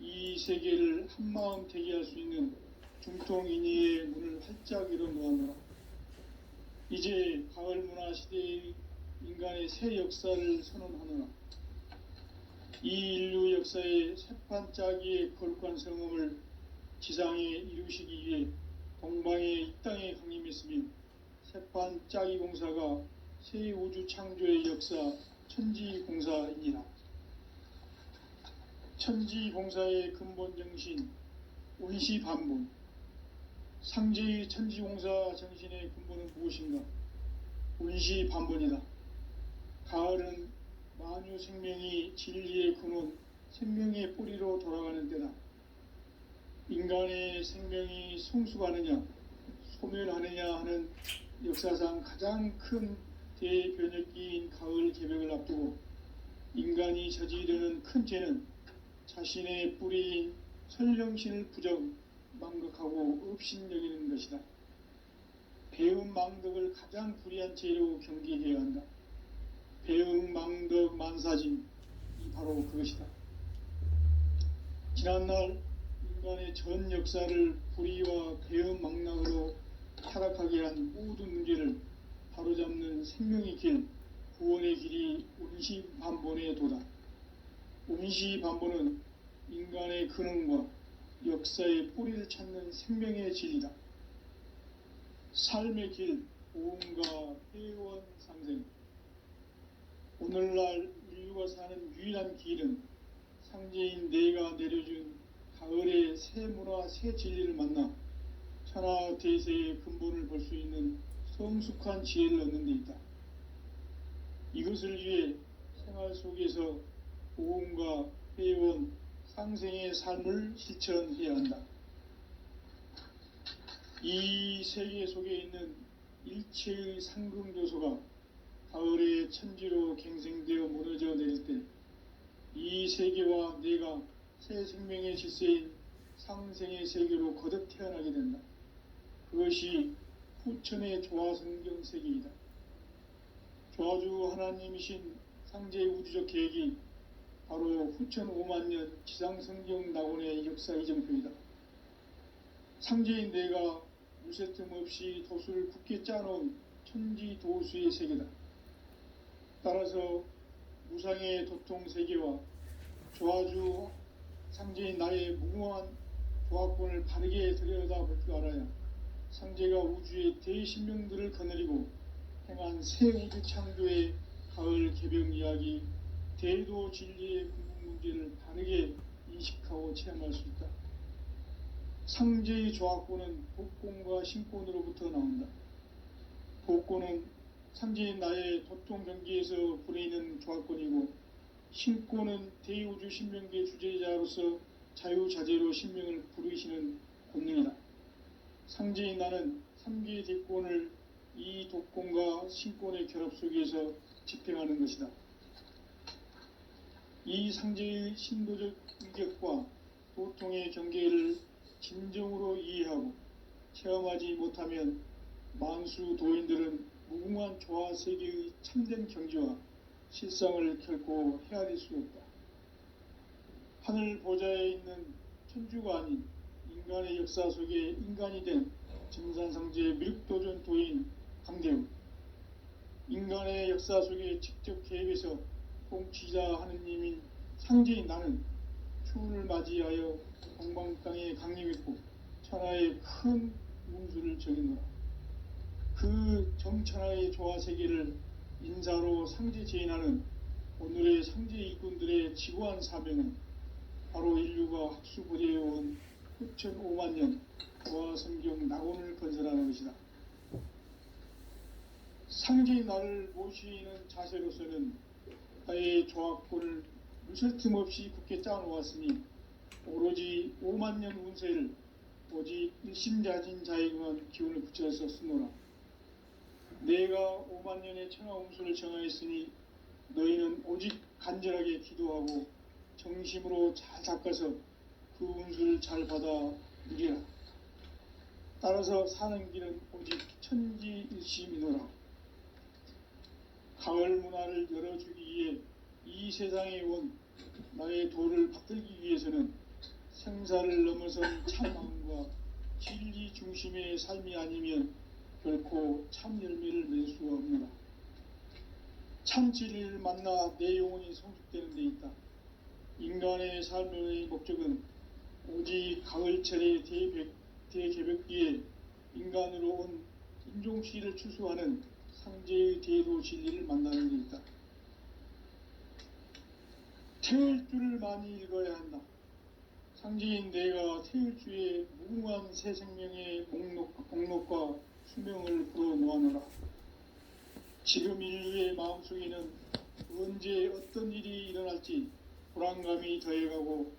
이 세계를 한마음 대기할 수 있는 중통인의의 문을 활짝 열어놓았노라. 이제 가을 문화 시대의 인간의 새 역사를 선언하노라. 이 인류 역사의 새판짜기의 거룩한 성음을 지상에 이루시기 위해 동방의 이 땅에 강림했으며 새판짜기 공사가 새 우주 창조의 역사 천지공사이니라. 천지공사의 근본 정신 운시반본. 상제의 천지공사 정신의 근본은 무엇인가? 운시반본이다. 가을은 만유 생명이 진리의 근원, 생명의 뿌리로 돌아가는 때다. 인간의 생명이 성숙하느냐, 소멸하느냐 하는 역사상 가장 큰 대변혁기인 가을 개벽을 앞두고 인간이 저지르는 큰 죄는 자신의 뿌리인 설령신을 부정, 망각하고 업신여기는 것이다. 배음 망덕을 가장 불의한 죄로 경계해야 한다. 배음 망덕 만사진, 이 바로 그것이다. 지난날 인간의 전 역사를 불의와 배음 망락으로 타락하게 한 모든 문제를 바로잡는 생명의 길, 구원의 길이 운시반본의 도다. 운시반본은 인간의 근원과 역사의 뿌리를 찾는 생명의 진리다. 삶의 길, 보험과 회원 상생. 오늘날 인류가 사는 유일한 길은 상제인 내가 내려준 가을의 새 문화, 새 진리를 만나 천하 대세의 근본을 볼 수 있는 성숙한 지혜를 얻는 데 있다. 이것을 위해 생활 속에서 보험과 회원, 상생의 삶을 실천해야 한다. 이 세계 속에 있는 일체의 상금 요소가 가을의 천지로 갱생되어 무너져 내릴 때 이 세계와 내가 새 생명의 질서인 상생의 세계로 거듭 태어나게 된다. 그것이 후천의 조화성경 세계이다. 조화주 하나님이신 상제의 우주적 계획이 바로 후천 5만년 지상성경 낙원의 역사 이정표이다. 상제인 내가 무쇠틈 없이 도수를 굳게 짜놓은 천지도수의 세계다. 따라서 무상의 도통세계와 조화주 상제인 나의 무궁한 조화권을 바르게 들여다볼 줄 알아야 상제가 우주의 대신명들을 거느리고 행한 새 우주 창조의 가을 개벽 이야기, 대도 진리의 궁극 문제를 바르게 인식하고 체험할 수 있다. 상제의 조화권은 복권과 신권으로부터 나온다. 복권은 상제인 나의 도통 경계에서 보내있는 조화권이고, 신권은 대우주 신명계 주제자로서 자유자재로 신명을 부르시는 권능이다. 상제인 나는 3계 대권을 이 독권과 신권의 결합 속에서 집행하는 것이다. 이 상제의 신도적 위격과 도통의 경계를 진정으로 이해하고 체험하지 못하면 만수 도인들은 무궁한 조화 세계의 참된 경지와 실상을 결코 헤아릴 수 없다. 하늘 보좌에 있는 천주가 아닌 인간의 역사 속에 인간이 된 증산상제의 미륵도전 도인 강대우. 인간의 역사 속에 직접 개입해서 통치자 하느님인 상제인 나는 추운을 맞이하여 동방 땅에 강림했고 천하의 큰 문수를 정했노라. 그 정천하의 조화 세계를 인사로 상제 제인하는 오늘의 상제 일꾼들의 지고한 사명은 바로 인류가 학수고대해온 흑천 5만 년 보아성경 낙원을 건설하는 것이다. 상제의 나를 모시는 자세로서는 나의 조합권을 무설틈 없이 굳게 짜놓았으니 오로지 5만 년 운세를 오직 일심자진 자에게만 기운을 붙여서 쓰노라. 내가 5만 년의 천하 운수를 정하였으니 너희는 오직 간절하게 기도하고 정심으로 잘 닦아서 그 운수를 잘 받아 누리라. 따라서 사는 길은 오직 천지일심이노라. 가을 문화를 열어주기 위해 이 세상에 온 나의 도를 받들기 위해서는 생사를 넘어선 참 마음과 진리 중심의 삶이 아니면 결코 참 열매를 맺을 수가 없노라. 참 진리를 만나 내 영혼이 성숙되는 데 있다. 인간의 삶의 목적은 오직 가을철의 대개벽기에 인간으로 온 인종시를 추수하는 상제의 대도 진리를 만나는 데 있다. 태을주를 많이 읽어야 한다. 상제인 내가 태을주의 무궁한 새 생명의 목록과 수명을 불어놓아노라. 지금 인류의 마음속에는 언제 어떤 일이 일어날지 불안감이 더해가고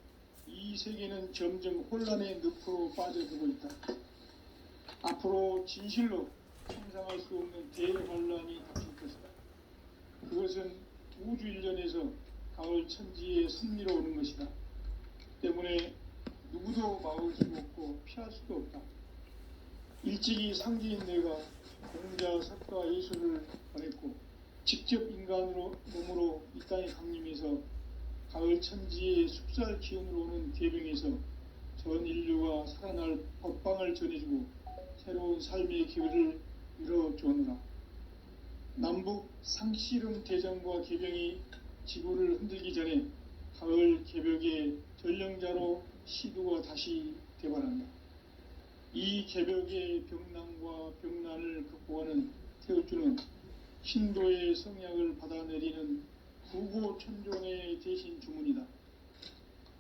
이 세계는 점점 혼란의 늪으로 빠져들고 있다. 앞으로 진실로 상상할 수 없는 대환란이 닥칠 것이다. 그것은 우주 일련에서 가을 천지의 섭리로 오는 것이다. 때문에 누구도 막을 수 없고 피할 수도 없다. 일찍이 상제인 내가 공자, 석가, 예수를 보냈고 직접 인간으로 몸으로 이 땅에 강림해서 가을 천지의 숲살 기운으로 오는 대병에서 전 인류가 살아날 법방을 전해주고 새로운 삶의 기회를 이뤄주느라. 남북 상씨름 대전과 개병이 지구를 흔들기 전에 가을 개벽의 전령자로 시두가 다시 대발한다. 이 개벽의 병난과 병난을 극복하는 태을주는 신도의 성약을 받아내리는 구고천종의 대신 주문이다.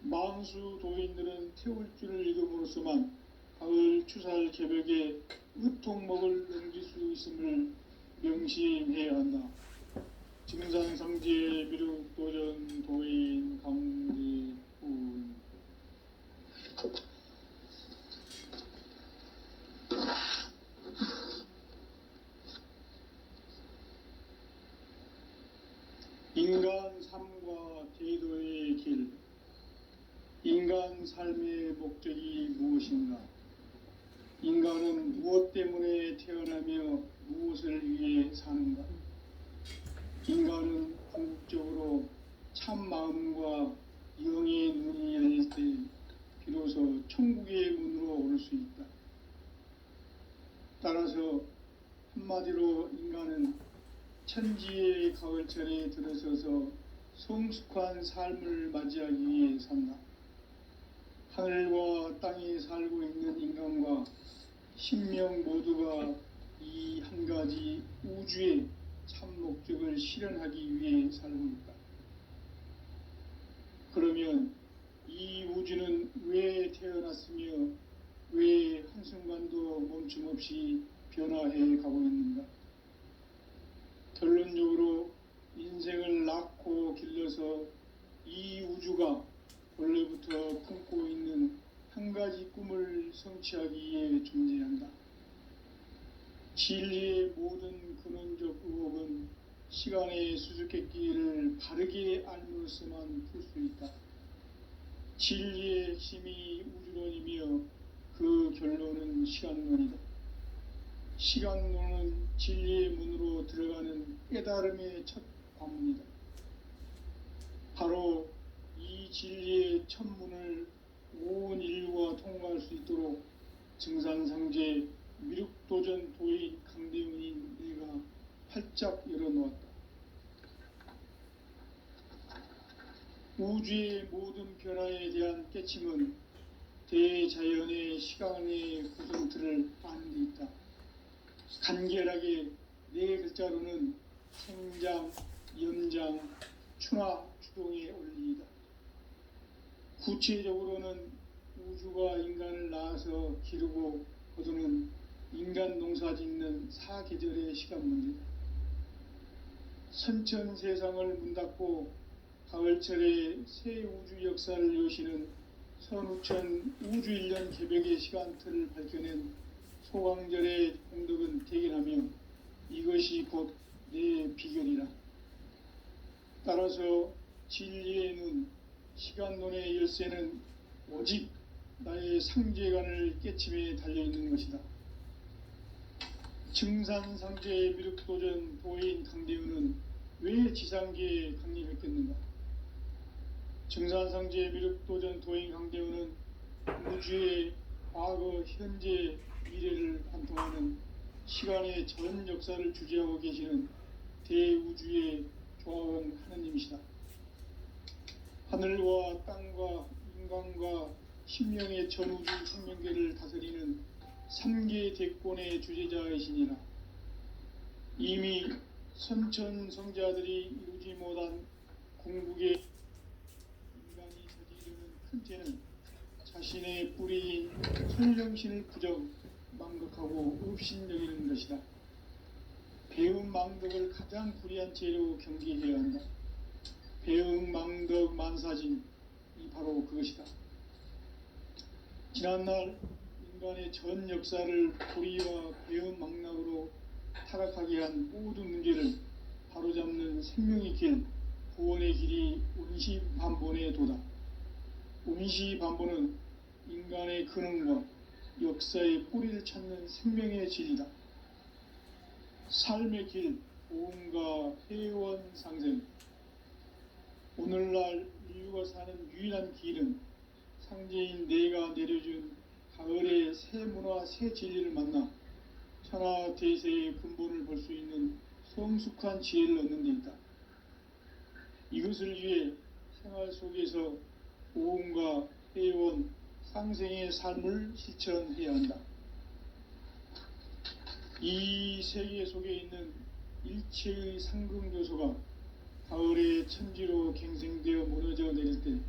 만수 도인들은 태울주를 읽음으로써만 가을 추살 개벽의 으통목을 넘길 수 있음을 명심해야 한다. 증산상제 미륵도전 도인 강제훈. 인간 삶과 제도의 길. 인간 삶의 목적이 무엇인가? 인간은 무엇 때문에 태어나며 무엇을 위해 사는가? 인간은 궁극적으로 참 마음과 영의 눈이 열릴 때 비로소 천국의 문으로 올 수 있다. 따라서 한마디로 인간은 천지의 가을철에 들어서서 성숙한 삶을 맞이하기 위해 산다. 하늘과 땅에 살고 있는 인간과 신명 모두가 이 한 가지 우주의 참 목적을 실현하기 위해 살고 있다. 그러면 이 우주는 왜 태어났으며 왜 한순간도 멈춤없이 변화해 가고 있는가? 결론적으로 인생을 낳고 길러서 이 우주가 원래부터 품고 있는 한 가지 꿈을 성취하기 위해 존재한다. 진리의 모든 근원적 의혹은 시간의 수수께끼를 바르게 알므로서만 풀 수 있다. 진리의 핵심이 우주론이며 그 결론은 시간론이다. 시간론은 진리의 문으로 들어가는 깨달음의 첫 관문이다. 바로 이 진리의 첫 문을 온 인류가 통과할 수 있도록 증산상제 미륵도전 도인 강대훈인 내가 활짝 열어놓았다. 우주의 모든 변화에 대한 깨침은 대자연의 시간의 구성틀을 아는 데 있다. 간결하게 네 글자로는 생장, 염장, 추나, 추동의 원리이다. 구체적으로는 우주가 인간을 낳아서 기르고 거두는 인간 농사 짓는 사계절의 시간 문제다. 선천 세상을 문 닫고 가을철에 새 우주 역사를 여시는 선우천 우주 1년 개벽의 시간틀을 밝혀낸 소강절의 공덕은 대견하며 이것이 곧 내 비결이라. 따라서 진리의 눈, 시간론의 열쇠는 오직 나의 상제관을 깨침에 달려있는 것이다. 증산상제의 미륵도전 도인 강대우는 왜 지상계에 강림했겠는가? 증산상제의 미륵도전 도인 강대우는 우주의 과거, 현재, 미래를 관통하는 시간의 전 역사를 주재하고 계시는 대우주의 조화원 하느님이시다. 하늘과 땅과 인간과 신명의 전우주 생명계를 다스리는 3계 대권의 주제자이시니라. 이미 선천 성자들이 이루지 못한 궁극의 인간이 저지르는 큰 죄는 자신의 뿌리인 천령신을 부정, 망덕하고 업신여기는 것이다. 배음 망덕을 가장 불의한 죄로 경계해야 한다. 배음 망덕 만사진이 바로 그것이다. 지난날 인간의 전 역사를 불의와 배음 망락으로 타락하게 한 모든 문제를 바로잡는 생명의 길, 구원의 길이 운시반본의 도다. 운시반본은 인간의 근원과 역사의 뿌리를 찾는 생명의 질이다. 삶의 길, 보험과 회원 상생. 오늘날 인류가 사는 유일한 길은 상제인 내가 내려준 가을의 새 문화, 새 진리를 만나 천하 대세의 근본을 볼 수 있는 성숙한 지혜를 얻는 데 있다. 이것을 위해 생활 속에서 보험과 회원, 상생의 삶을 실천해야 한다. 이 세계 속에 있는 일체의 상승교소가 가을의 천지로 갱생되어 무너져 내릴 때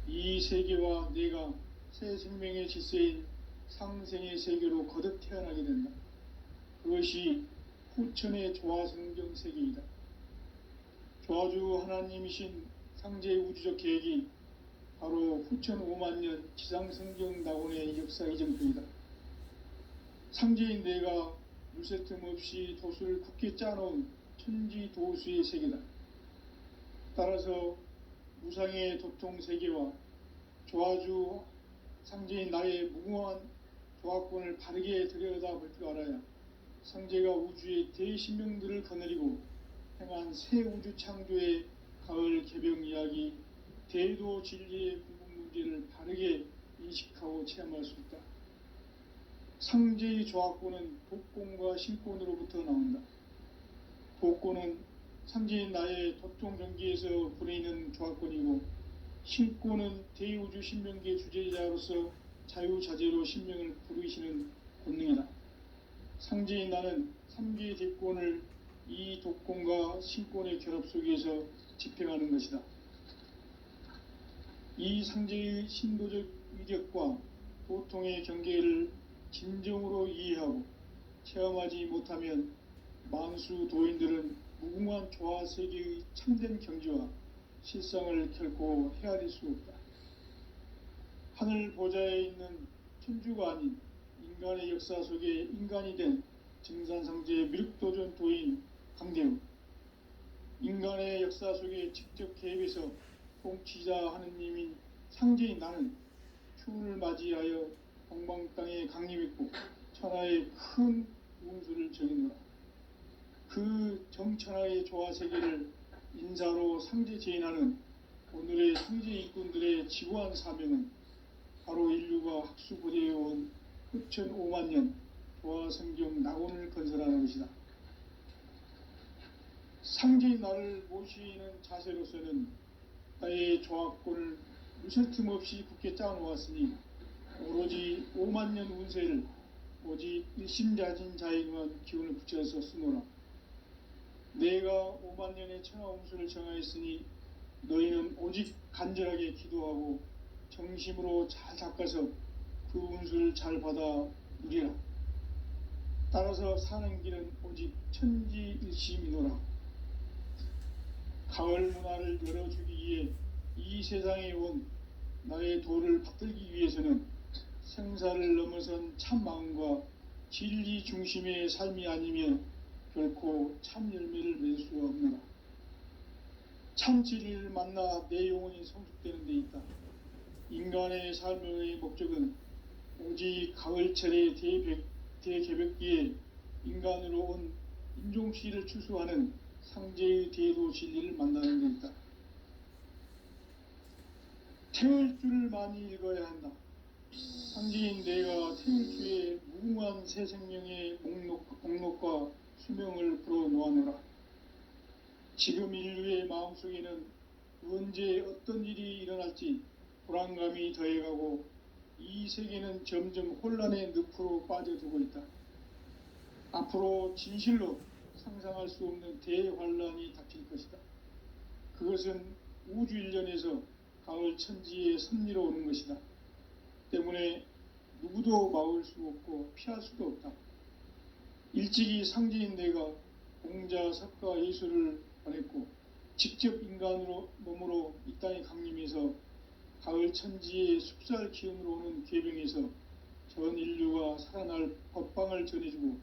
이 세계와 내가 새 생명의 질서인 상생의 세계로 거듭 태어나게 된다. 그것이 후천의 조화성경 세계이다. 조화주 하나님이신 상제의 우주적 계획이 바로 후천 5만년 지상성경 낙원의 역사 이정표이다. 상제인 내가 물새 틈 없이 도수를 굳게 짜놓은 천지도수의 세계다. 따라서 무상의 도통 세계와 조화주 상제인 나의 무궁한 조화권을 바르게 들여다볼 줄 알아야 상제가 우주의 대신명들을 거느리고 행한 새 우주 창조의 가을 개병 이야기, 대도 진리의 궁극 문제를 바르게 인식하고 체험할 수 있다. 상제의 조화권은 독권과 신권으로부터 나온다. 독권은 상제인 나의 도통 경계에서 부려있는 조화권이고, 신권은 대우주 신명계 주제자로서 자유자재로 신명을 부르시는 권능이다. 상제인 나는 3계 대권을 이 독권과 신권의 결합 속에서 집행하는 것이다. 이 상제의 신도적 위력과 도통의 경계를 진정으로 이해하고 체험하지 못하면 만수 도인들은 무궁한 조화세계의 참된 경지와 실상을 결코 헤아릴 수 없다. 하늘 보좌에 있는 천주가 아닌 인간의 역사 속에 인간이 된 증산상제의 미륵도전 도인 강대우, 인간의 역사 속에 직접 개입해서 통치자 하느님인 상제인 나는 추운을 맞이하여 동방 땅에 강림했고 천하의 큰 운수를 정해노라. 그 정천하의 조화세계를 인사로 상제 제인하는 오늘의 상제 일꾼들의 지구한 사명은 바로 인류가 학수고대해온 후천 5만년 조화성경 낙원을 건설하는 것이다. 상제인 나를 모시는 자세로서는 나의 조화권을 무슨 틈 없이 굳게 짜놓았으니 오로지 5만년 운세를 오직 일심자진 자에 의한 기운을 붙여서 쓰노라. 내가 5만년의 천하음수를 정하였으니 너희는 오직 간절하게 기도하고 정심으로 잘 닦아서 그 운수를 잘 받아 누리라. 따라서 사는 길은 오직 천지일심이노라. 가을 문화를 열어주기 위해 이 세상에 온 나의 도를 받들기 위해서는 생사를 넘어선 참 마음과 진리 중심의 삶이 아니면 결코 참 열매를 맺을 수가 없노라. 참 진리를 만나 내 영혼이 성숙되는 데 있다. 인간의 삶의 목적은 오직 가을철의 대개벽기에 인간으로 온 인종씨를 추수하는 상제의 대도 진리를 만나는 데 있다. 태울 줄을 많이 읽어야 한다. 상제인 내가 태울 주의 무궁한 새 생명의 목록과 수명을 풀어놓아노라. 지금 인류의 마음속에는 언제 어떤 일이 일어날지 불안감이 더해가고 이 세계는 점점 혼란의 늪으로 빠져들고 있다. 앞으로 진실로 상상할 수 없는 대환란이 닥칠 것이다. 그것은 우주 일련에서 가을 천지에 섭리로 오는 것이다. 때문에 누구도 막을 수 없고 피할 수도 없다. 일찍이 상제인 내가 공자, 석가, 예수를 보냈고 직접 인간으로 몸으로 이 땅에 강림해서 가을 천지의 숲살 기운으로 오는 계병에서 전 인류가 살아날 법방을 전해주고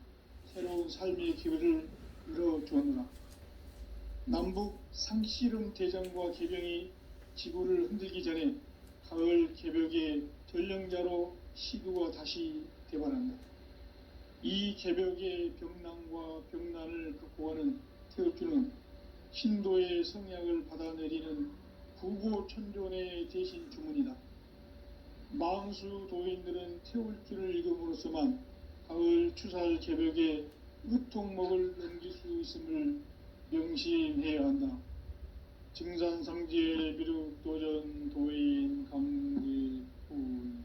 새로운 삶의 기회를 열어주었노라. 남북 상씨름 대전과 계병이 지구를 흔들기 전에 가을 개벽의 전령자로 시두가 다시 대반한다. 이 개벽의 병난과 병난을 극복하는 태극주는 신도의 성약을 받아내리는 구고천존의 대신 주문이다. 망수 도인들은 태울주를 읽음으로써만 가을 추살 개벽의 으통목을 넘길 수 있음을 명심해야 한다. 증산상제 미륵도전 도인 강제훈.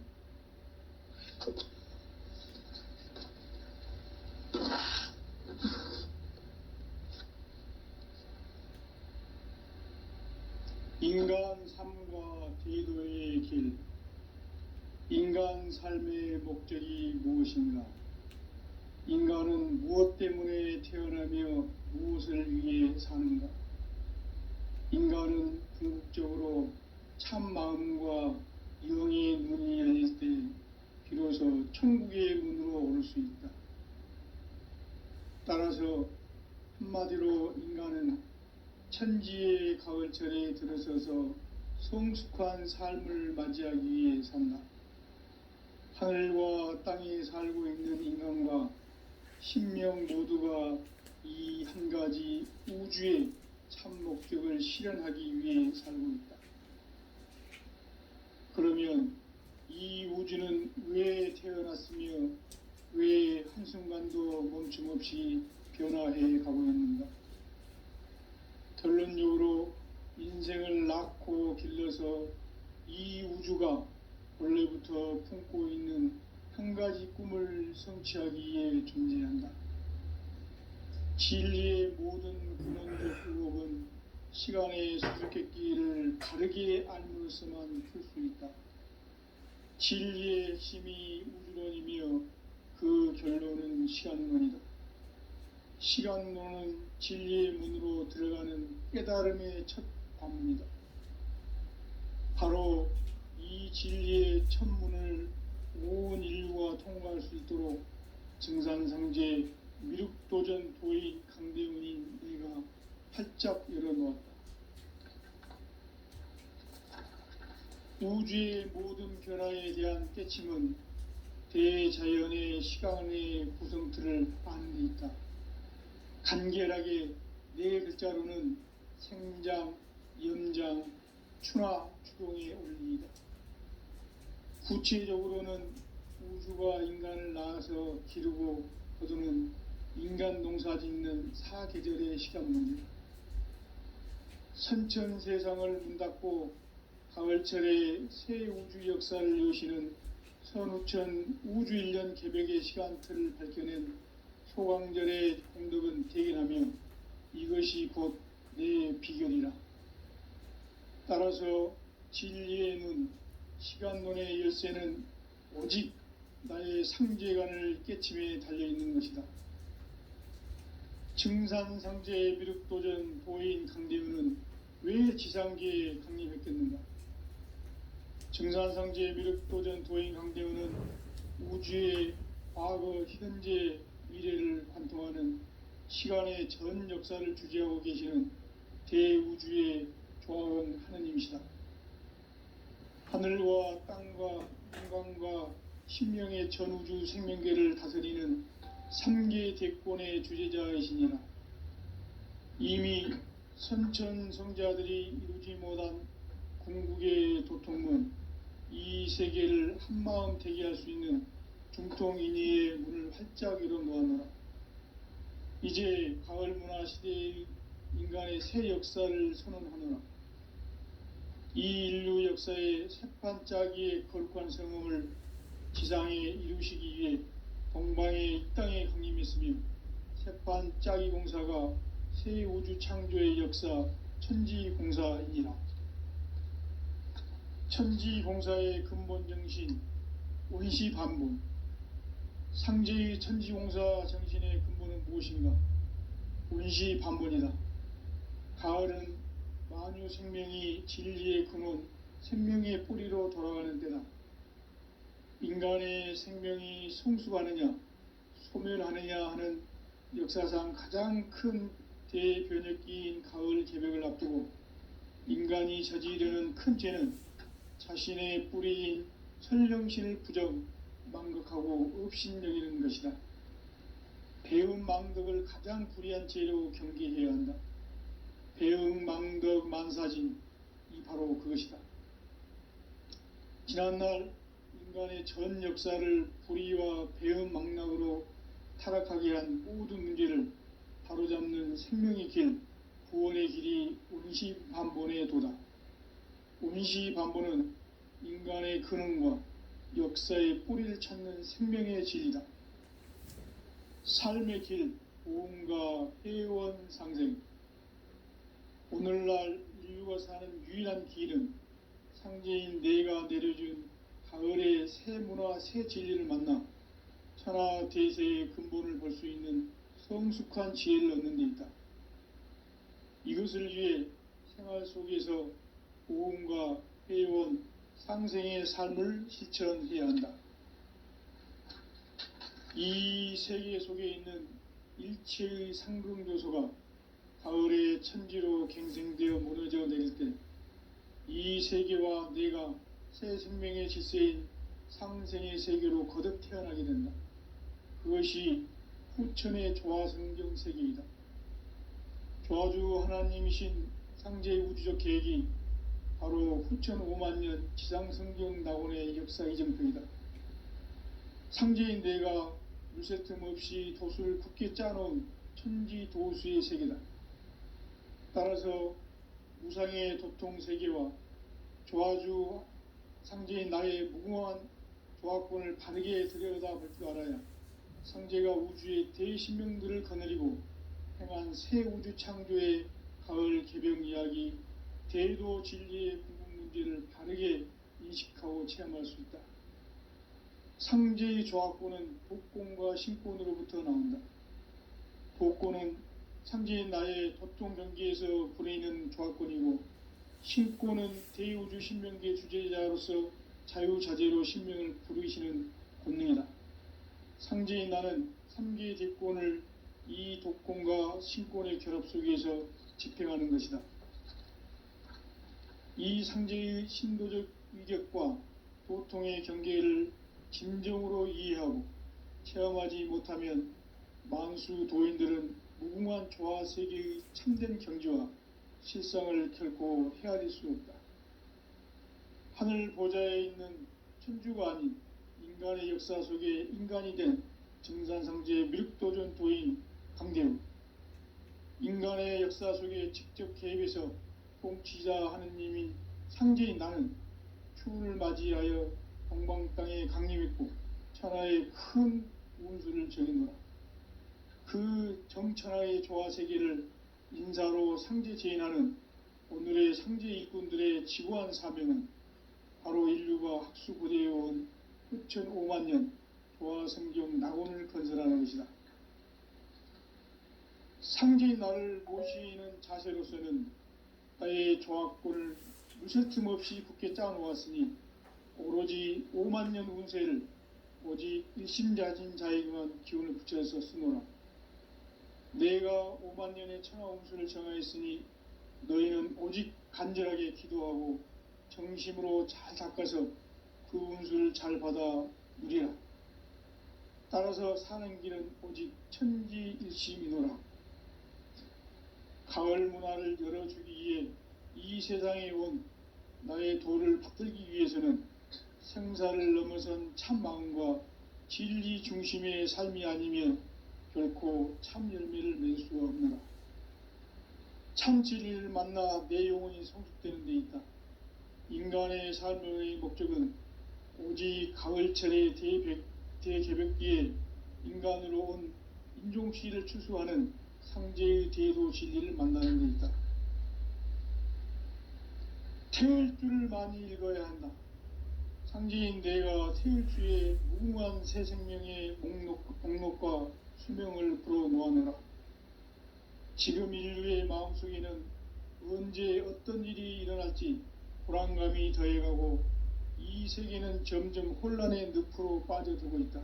인간 삶과 제도의 길. 인간 삶의 목적이 무엇인가? 인간은 무엇 때문에 태어나며 무엇을 위해 사는가? 인간은 궁극적으로 참 마음과 영의 문이 열릴 때 비로소 천국의 문으로 오를 수 있다. 따라서 한마디로 인간은 천지의 가을철에 들어서서 성숙한 삶을 맞이하기 위해 산다. 하늘과 땅에 살고 있는 인간과 신명 모두가 이 한 가지 우주의 참 목적을 실현하기 위해 살고 있다. 그러면 이 우주는 왜 태어났으며 왜 한순간도 멈춤 없이 변화해 가고 있는가? 결론적으로 인생을 낳고 길러서 이 우주가 원래부터 품고 있는 한 가지 꿈을 성취하기 위해 존재한다. 진리의 모든 근원적 의혹은 시간의 수수께끼를 바르게 알므로서만 풀 수 있다. 진리의 핵심이 우주론이며 그 결론은 시간론이다. 시간론은 진리의 문으로 들어가는 깨달음의 첫 관문이다. 바로 이 진리의 첫 문을 온 인류가 통과할 수 있도록 증산상제 미륵도전 도인 강대훈인 내가 활짝 열어놓았다. 우주의 모든 변화에 대한 깨침은 대자연의 시간의 구성틀을 아는 데 있다. 간결하게 네 글자로는 생장, 염장, 추나, 추동의 원리이다. 구체적으로는 우주가 인간을 낳아서 기르고 거두는 인간 농사 짓는 사계절의 시간문이다. 선천 세상을 문 닫고 가을철에 새 우주 역사를 여시는 선우천 우주일년 개벽의 시간틀을 밝혀낸 소강절의 공덕은 대견하며 이것이 곧 내 비결이라. 따라서 진리의 눈, 시간론의 열쇠는 오직 나의 상제관을 깨침에 달려있는 것이다. 증산상제 미륵도전 도인 강대우는 왜 지상계에 강림했겠는가? 증산상제 미륵도전 도인 강대우는 우주의 과거, 현재, 미래를 관통하는 시간의 전 역사를 주재하고 계시는 대우주의 조화원 하느님이시다. 하늘과 땅과 인간과 신명의 전우주 생명계를 다스리는 3계 대권의 주재자이시니라. 이미 선천성자들이 이루지 못한 궁극의 도통문, 이 세계를 한마음 되게 할 수 있는 중통인의의 문을 활짝 열어 놓았노라. 이제 가을 문화 시대의 인간의 새 역사를 선언하노라. 이 인류 역사의 새판짜기의 거룩한 성음을 지상에 이루시기 위해 동방의 이 땅에 강림했으며, 새판짜기 공사가 새 우주 창조의 역사 천지공사이니라. 천지공사의 근본 정신 원시반본, 상제의 천지공사 정신의 근본은 무엇인가? 원시반본이다. 가을은 만유 생명이 진리의 근원, 생명의 뿌리로 돌아가는 때다. 인간의 생명이 성숙하느냐 소멸하느냐 하는 역사상 가장 큰 대변혁기인 가을 개벽을 앞두고 인간이 저지르는 큰 죄는 자신의 뿌리인 설령신을 부정, 망극하고 업신여기는 것이다. 배음 망덕을 가장 불의한 죄로 경계해야 한다. 배음 망덕 만사진이 바로 그것이다. 지난날 인간의 전 역사를 불의와 배음 망락으로 타락하게 한 모든 문제를 바로잡는 생명의 길, 구원의 길이 원시반본의 도다. 원시반본은 인간의 근원과 역사의 뿌리를 찾는 생명의 진리다. 삶의 길, 보험과 회원 상생. 오늘날 인류가 사는 유일한 길은 상제인 내가 내려준 가을의 새 문화, 새 진리를 만나 천하 대세의 근본을 볼 수 있는 성숙한 지혜를 얻는 데 있다. 이것을 위해 생활 속에서 보험과 회원, 상생의 삶을 실천해야 한다. 이 세계 속에 있는 일체의 상승조소가 가을의 천지로 갱생되어 무너져 내릴 때 이 세계와 내가 새 생명의 질서인 상생의 세계로 거듭 태어나게 된다. 그것이 후천의 조화성경 세계이다. 조화주 하나님이신 상제의 우주적 계획이 바로 후천 5만년 지상성경 낙원의 역사 이정표이다. 상제인 내가 물새 틈 없이 도수를 굳게 짜놓은 천지도수의 세계다. 따라서 무상의 도통 세계와 조화주 상제인 나의 무궁한 조화권을 바르게 들여다볼 줄 알아야 상제가 우주의 대신명들을 거느리고 행한 새 우주 창조의 가을 개벽 이야기, 대도 진리의 궁극 문제를 바르게 인식하고 체험할 수 있다. 상제의 조화권은 복권과 신권으로부터 나온다. 복권은 상제인 나의 도통 경계에서 부리는 조화권이고, 신권은 대우주 신명계 주제자로서 자유자재로 신명을 부르시는 권능이다. 상제인 나는 3계 대권을 이 독권과 신권의 결합 속에서 집행하는 것이다. 이 상제의 신도적 위격과 도통의 경계를 진정으로 이해하고 체험하지 못하면 만수 도인들은 무궁한 조화 세계의 참된 경지와 실상을 결코 헤아릴 수 없다. 하늘 보좌에 있는 천주가 아닌 인간의 역사 속에 인간이 된 증산상제 미륵도전 도인 강대우, 인간의 역사 속에 직접 개입해서 통치자 하느님인 상제인 나는 추운을 맞이하여 동방 땅에 강림했고 천하의 큰 운수를 적이노라. 그 정천하의 조화 세계를 인사로 상제 제인하는 오늘의 상제 일꾼들의 지고한 사명은 바로 인류가 학수고대해온 흑천 5만 년 조화성경 낙원을 건설하는 것이다. 상제의 나를 모시는 자세로서는 나의 조합권을 무설틈 없이 굳게 짜놓았으니 오로지 5만 년 운세를 오직 일심자진 자에게만 기운을 붙여서 쓰노라. 내가 5만 년의 천하 운수를 정하였으니 너희는 오직 간절하게 기도하고 정심으로 잘 닦아서 그 운수를 잘 받아 누리라. 따라서 사는 길은 오직 천지일심이노라. 가을 문화를 열어주기 위해 이 세상에 온 나의 도를 받들기 위해서는 생사를 넘어선 참 마음과 진리 중심의 삶이 아니면 결코 참 열매를 맺을 수가 없노라. 참 진리를 만나 내 영혼이 성숙되는 데 있다. 인간의 삶의 목적은 오직 가을철의 대개벽기에 인간으로 온 인종시를 추수하는 상제의 대도 진리를 만나는 데 있다. 태을주를 많이 읽어야 한다. 상제인 내가 태을주의 무궁한 새 생명의 목록과 수명을 불어놓아노라. 지금 인류의 마음속에는 언제 어떤 일이 일어날지 불안감이 더해가고 이 세계는 점점 혼란의 늪으로 빠져들고 있다.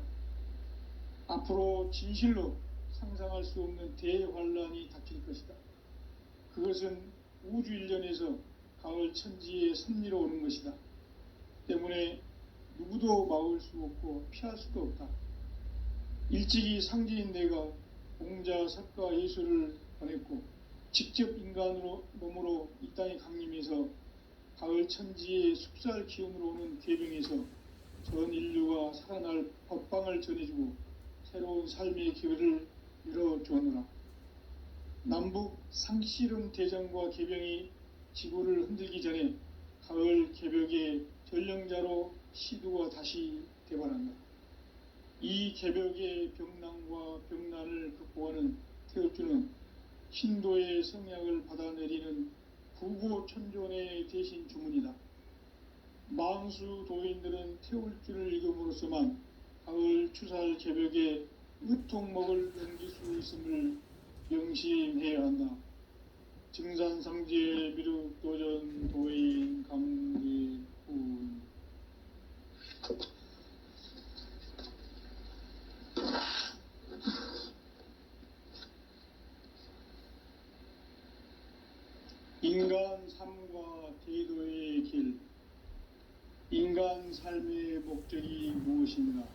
앞으로 진실로 상상할 수 없는 대환란이 닥칠 것이다. 그것은 우주 일련에서 가을 천지의 섭리로 오는 것이다. 때문에 누구도 막을 수 없고 피할 수도 없다. 일찍이 상제인 내가 공자, 석가, 예수를 보냈고 직접 인간으로 몸으로 이 땅에 강림해서 가을 천지의 숲살 기운으로 오는 계병에서 전 인류가 살아날 법방을 전해주고 새로운 삶의 기회를 열어주었노라. 남북 상씨름 대전과 계병이 지구를 흔들기 전에 가을 개벽의 전령자로 시두가 다시 대발한다. 이 개벽의 병난과 병난을 극복하는 태을주는 신도의 성약을 받아내리는 부고천존의 대신 주문이다. 망수 도인들은 태울주를 읽음으로써만 가을 추살 개벽에 으통목을 넘길 수 있음을 명심해야 한다. 증산상제 미륵도전 도인 감리군. 인간 삶과 대도의 길. 인간 삶의 목적이 무엇인가?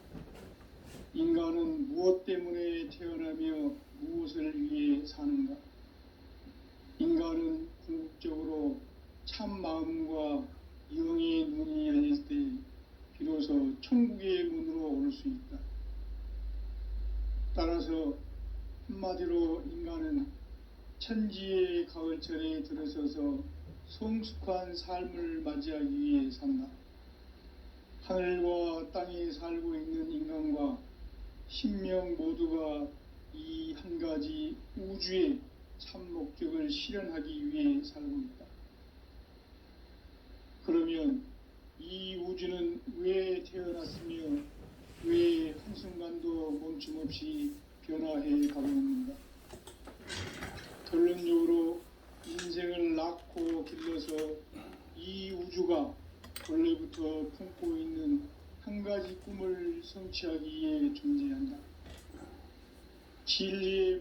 인간은 무엇 때문에 태어나며 무엇을 위해 사는가? 인간은 궁극적으로 참 마음과 영의 눈이 열릴 때 비로소 천국의 문으로 오를 수 있다. 따라서 한마디로 인간은 천지의 가을철에 들어서서 성숙한 삶을 맞이하기 위해 산다. 하늘과 땅에 살고 있는 인간과 신명 모두가 이 한 가지 우주의 참 목적을 실현하기 위해 살고 있다. 그러면 이 우주는 왜 태어났으며 왜 한순간도 멈춤없이 변화해 가고 있는가? 결론적으로 인생을 낳고 길러서 이 우주가 원래부터 품고 있는 한 가지 꿈을 성취하기 위해 존재한다. 진리의